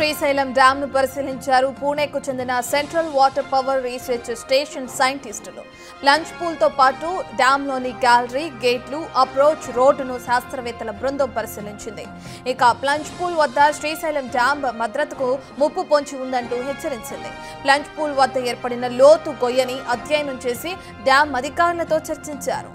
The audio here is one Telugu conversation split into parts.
శ్రీశైలం డ్యామ్ ను పరిశీలించారు పూణేకు చెందిన central water power research station సైంటిస్టులు. లంచ్ పూల్ తో పాటు డ్యామ్ లోని గ్యాలరీ, గేట్లు, అప్రోచ్ రోడ్డును శాస్త్రవేత్తల బృందం పరిశీలించింది. ఇక ప్లంజ్ పూల్ వద్ద శ్రీశైలం డ్యామ్ భద్రతకు ముప్పు పొంచి ఉందంటూ హెచ్చరించింది. ప్లంజ్ పూల్ వద్ద ఏర్పడిన లోతు గొయ్యని అధ్యయనం చేసి డ్యామ్ అధికారులతో చర్చించారు.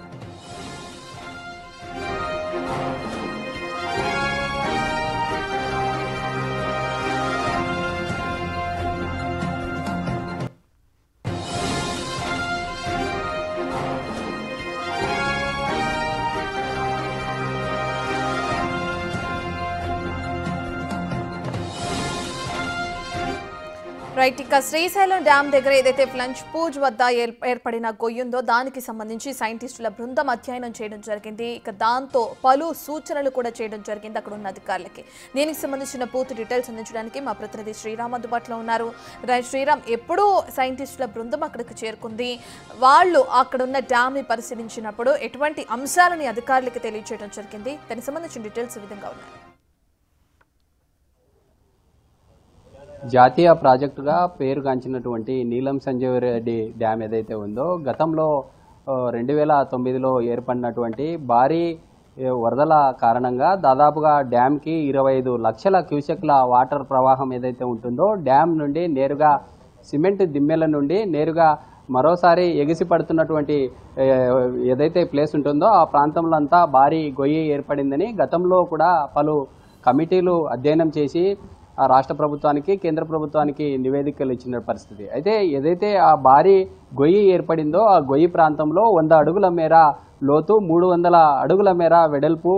రైట్, ఇక శ్రీశైలం డ్యామ్ దగ్గర ఏదైతే ప్లంజ్ పూల్ వద్ద ఏర్పడిన గొయ్యుందో దానికి సంబంధించి సైంటిస్టుల బృందం అధ్యయనం చేయడం జరిగింది. ఇక దాంతో పలు సూచనలు కూడా చేయడం జరిగింది అక్కడ ఉన్న అధికారులకి. దీనికి సంబంధించిన పూర్తి డీటెయిల్స్ అందించడానికి మా ప్రతినిధి శ్రీరామ్ అందుబాటులో ఉన్నారు. శ్రీరామ్, ఎప్పుడు సైంటిస్టుల బృందం అక్కడికి చేరుకుంది, వాళ్ళు అక్కడున్న డ్యామ్ ని పరిశీలించినప్పుడు ఎటువంటి అంశాలని అధికారులకి తెలియజేయడం జరిగింది, దానికి సంబంధించిన డీటెయిల్స్ ఈ విధంగా ఉన్నాయి. జాతీయ ప్రాజెక్టుగా పేరుగాంచినటువంటి నీలం సంజీవ రెడ్డి డ్యామ్ ఏదైతే ఉందో గతంలో 2009లో ఏర్పడినటువంటి భారీ వరదల కారణంగా దాదాపుగా డ్యామ్కి 25 లక్షల క్యూసెక్ల వాటర్ ప్రవాహం ఏదైతే ఉంటుందో డ్యామ్ నుండి నేరుగా సిమెంట్ దిమ్మెల నుండి నేరుగా మరోసారి ఎగిసి పడుతున్నటువంటి ఏదైతే ప్లేస్ ఉంటుందో ఆ ప్రాంతంలో అంతా భారీ గొయ్యి ఏర్పడిందని గతంలో కూడా పలు కమిటీలు అధ్యయనం చేసి ఆ రాష్ట్ర ప్రభుత్వానికి, కేంద్ర ప్రభుత్వానికి నివేదికలు ఇచ్చిన పరిస్థితి. అయితే ఏదైతే ఆ భారీ గొయ్యి ఏర్పడిందో ఆ గొయ్యి ప్రాంతంలో 100 అడుగుల మేర లోతు, 300 అడుగుల మేర వెడల్పు,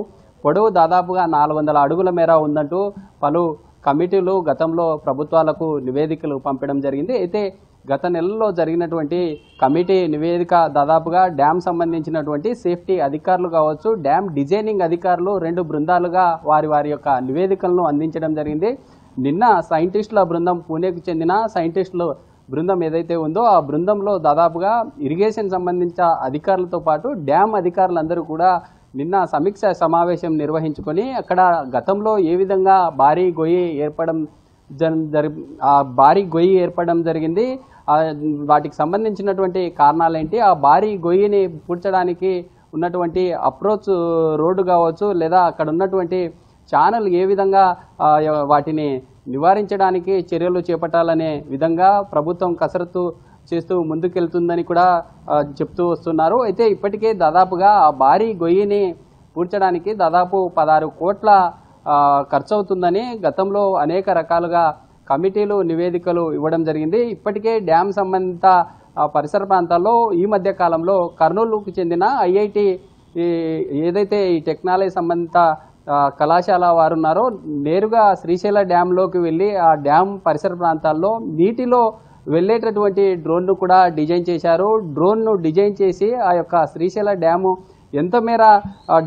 పొడవు దాదాపుగా 400 అడుగుల మేర ఉందంటూ పలు కమిటీలు గతంలో ప్రభుత్వాలకు నివేదికలు పంపడం జరిగింది. అయితే గత నెలలో జరిగినటువంటి కమిటీ నివేదిక దాదాపుగా డ్యామ్ సంబంధించినటువంటి సేఫ్టీ అధికారులు కావచ్చు, డ్యామ్ డిజైనింగ్ అధికారులు 2 బృందాలుగా వారి యొక్క నివేదికలను అందించడం జరిగింది. నిన్న సైంటిస్టుల బృందం, పూణేకు చెందిన సైంటిస్టుల బృందం ఏదైతే ఉందో ఆ బృందంలో దాదాపుగా ఇరిగేషన్ సంబంధించిన అధికారులతో పాటు డ్యామ్ అధికారులందరూ కూడా నిన్న సమీక్ష సమావేశం నిర్వహించుకొని అక్కడ గతంలో ఏ విధంగా భారీ గొయ్యి ఏర్పడడం జరిగింది, వాటికి సంబంధించినటువంటి కారణాలేంటి, ఆ భారీ గొయ్యిని పూడ్చడానికి ఉన్నటువంటి అప్రోచ్ రోడ్డు కావచ్చు లేదా అక్కడ ఉన్నటువంటి ఛానల్ ఏ విధంగా వాటిని నివారించడానికి చర్యలు చేపట్టాలనే విధంగా ప్రభుత్వం కసరత్తు చేస్తూ ముందుకెళ్తుందని కూడా చెప్తూ వస్తున్నారు. అయితే ఇప్పటికే దాదాపుగా ఆ భారీ గొయ్యిని పూడ్చడానికి దాదాపు 16 కోట్ల ఖర్చు అవుతుందని గతంలో అనేక రకాలుగా కమిటీలు నివేదికలు ఇవ్వడం జరిగింది. ఇప్పటికే డ్యామ్ సంబంధిత పరిసర ప్రాంతాల్లో ఈ మధ్య కాలంలో కర్నూలుకు చెందిన ఐఐటి ఏదైతే ఈ టెక్నాలజీ సంబంధిత కళాశాల వారు ఉన్నారో నేరుగా శ్రీశైల డ్యాంలోకి వెళ్ళి ఆ డ్యామ్ పరిసర ప్రాంతాల్లో నీటిలో వెళ్ళేటటువంటి డ్రోన్ను కూడా డిజైన్ చేశారు. డ్రోన్ను డిజైన్ చేసి ఆ యొక్క శ్రీశైల డ్యాము ఎంత మేర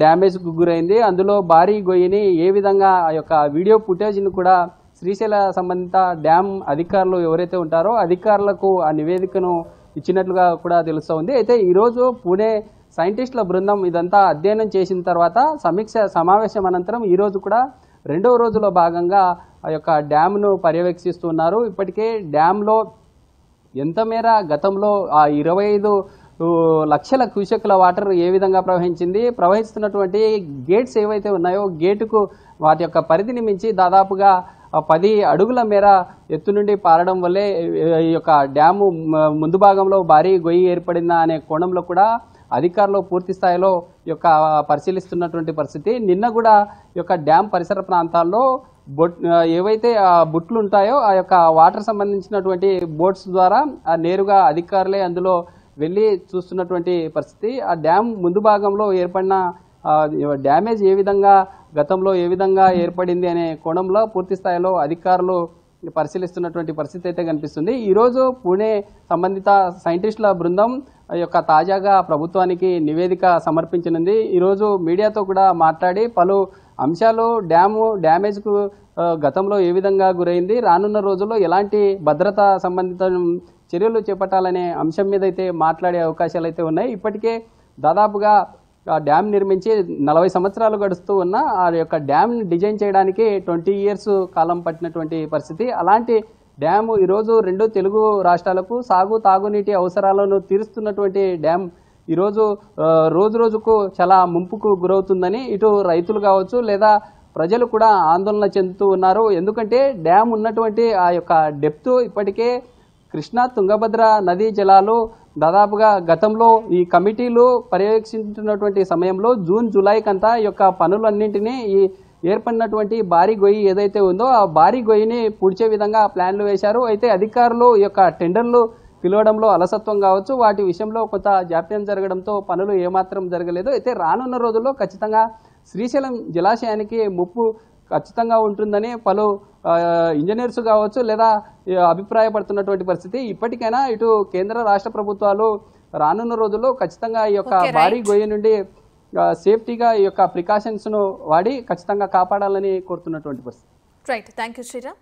డ్యామేజ్కు గురైంది, అందులో భారీ గొయ్యిని ఏ విధంగా ఆ యొక్క వీడియో ఫుటేజ్ను కూడా శ్రీశైల సంబంధిత డ్యామ్ అధికారులు ఎవరైతే ఉంటారో అధికారులకు ఆ నివేదికను ఇచ్చినట్లుగా కూడా తెలుస్తోంది. అయితే ఈరోజు పూణే సైంటిస్టుల బృందం ఇదంతా అధ్యయనం చేసిన తర్వాత సమీక్ష సమావేశం అనంతరం ఈరోజు కూడా 2వ రోజులో భాగంగా ఆ యొక్క డ్యామ్ను పర్యవేక్షిస్తున్నారు. ఇప్పటికే డ్యామ్లో ఎంత మేర గతంలో ఆ 25 లక్షల క్యూసెక్ల వాటర్ ఏ విధంగా ప్రవహిస్తున్నటువంటి గేట్స్ ఏవైతే ఉన్నాయో గేటుకు వాటి యొక్క పరిధిని మించి దాదాపుగా 10 అడుగుల మేర ఎత్తు నుండి పారడం వల్లే ఈ యొక్క డ్యాము ముందు భాగంలో భారీ గొయ్యి ఏర్పడిందా అనే కోణంలో కూడా అధికారులు పూర్తి స్థాయిలో యొక్క పరిశీలిస్తున్నటువంటి పరిస్థితి. నిన్న కూడా ఈ యొక్క డ్యామ్ పరిసర ప్రాంతాల్లో ఏవైతే బుట్లు ఉంటాయో ఆ యొక్క వాటర్ సంబంధించినటువంటి బోట్స్ ద్వారా నేరుగా అధికారులే అందులో వెళ్ళి చూస్తున్నటువంటి పరిస్థితి. ఆ డ్యామ్ ముందు భాగంలో ఏర్పడిన డ్యామేజ్ ఏ విధంగా గతంలో ఏ విధంగా ఏర్పడింది అనే కోణంలో పూర్తి స్థాయిలో అధికారులు పరిశీలిస్తున్నటువంటి పరిస్థితి అయితే కనిపిస్తుంది. ఈరోజు పూణే సంబంధిత సైంటిస్టుల బృందం యొక్క తాజాగా ప్రభుత్వానికి నివేదిక సమర్పించనుంది. ఈరోజు మీడియాతో కూడా మాట్లాడి పలు అంశాలు డ్యామేజ్కు గతంలో ఏ విధంగా గురైంది, రానున్న రోజుల్లో ఎలాంటి భద్రతా సంబంధిత చర్యలు చేపట్టాలనే అంశం మీద అయితే మాట్లాడే అవకాశాలు అయితే ఉన్నాయి. ఇప్పటికే దాదాపుగా ఆ డ్యామ్ నిర్మించి 40 సంవత్సరాలు గడుస్తూ ఉన్న ఆ యొక్క డ్యామ్ డిజైన్ చేయడానికి 20 ఇయర్స్ కాలం పట్టినటువంటి పరిస్థితి. అలాంటి డ్యాము ఈరోజు 2 తెలుగు రాష్ట్రాలకు తాగునీటి అవసరాలను తీరుస్తున్నటువంటి డ్యామ్ ఈరోజు రోజు రోజుకు చాలా ముంపుకు గురవుతుందని ఇటు రైతులు కావచ్చు లేదా ప్రజలు కూడా ఆందోళన చెందుతూ ఉన్నారు. ఎందుకంటే డ్యామ్ ఉన్నటువంటి ఆ యొక్క డెప్త్ ఇప్పటికే కృష్ణా తుంగభద్ర నదీ జలాలు దాదాపుగా గతంలో ఈ కమిటీలు పర్యవేక్షించినటువంటి సమయంలో జూన్ జూలైకంతా ఈ యొక్క పనులన్నింటినీ ఈ ఏర్పడినటువంటి భారీ గొయ్యి ఏదైతే ఉందో ఆ భారీ గొయ్యిని పూడ్చే విధంగా ప్లాన్లు వేశారు. అయితే అధికారులు ఈ యొక్క టెండర్లు పిలవడంలో అలసత్వం కావచ్చు, వాటి విషయంలో కొంత జాప్యం జరగడంతో పనులు ఏమాత్రం జరగలేదు. అయితే రానున్న రోజుల్లో ఖచ్చితంగా శ్రీశైలం జలాశయానికి ముప్పు ఖచ్చితంగా ఉంటుందని పలు ఇంజనీర్స్ కావచ్చు లేదా అభిప్రాయపడుతున్నటువంటి పరిస్థితి. ఇప్పటికైనా ఇటు కేంద్ర రాష్ట్ర ప్రభుత్వాలు రానున్న రోజుల్లో ఖచ్చితంగా ఈ యొక్క భారీ గొయ్యి నుండి సేఫ్టీగా ఈ యొక్క ప్రికాషన్స్ ను వాడి ఖచ్చితంగా కాపాడాలని కోరుతున్నటువంటి పరిస్థితి. Right, thank you Sriram.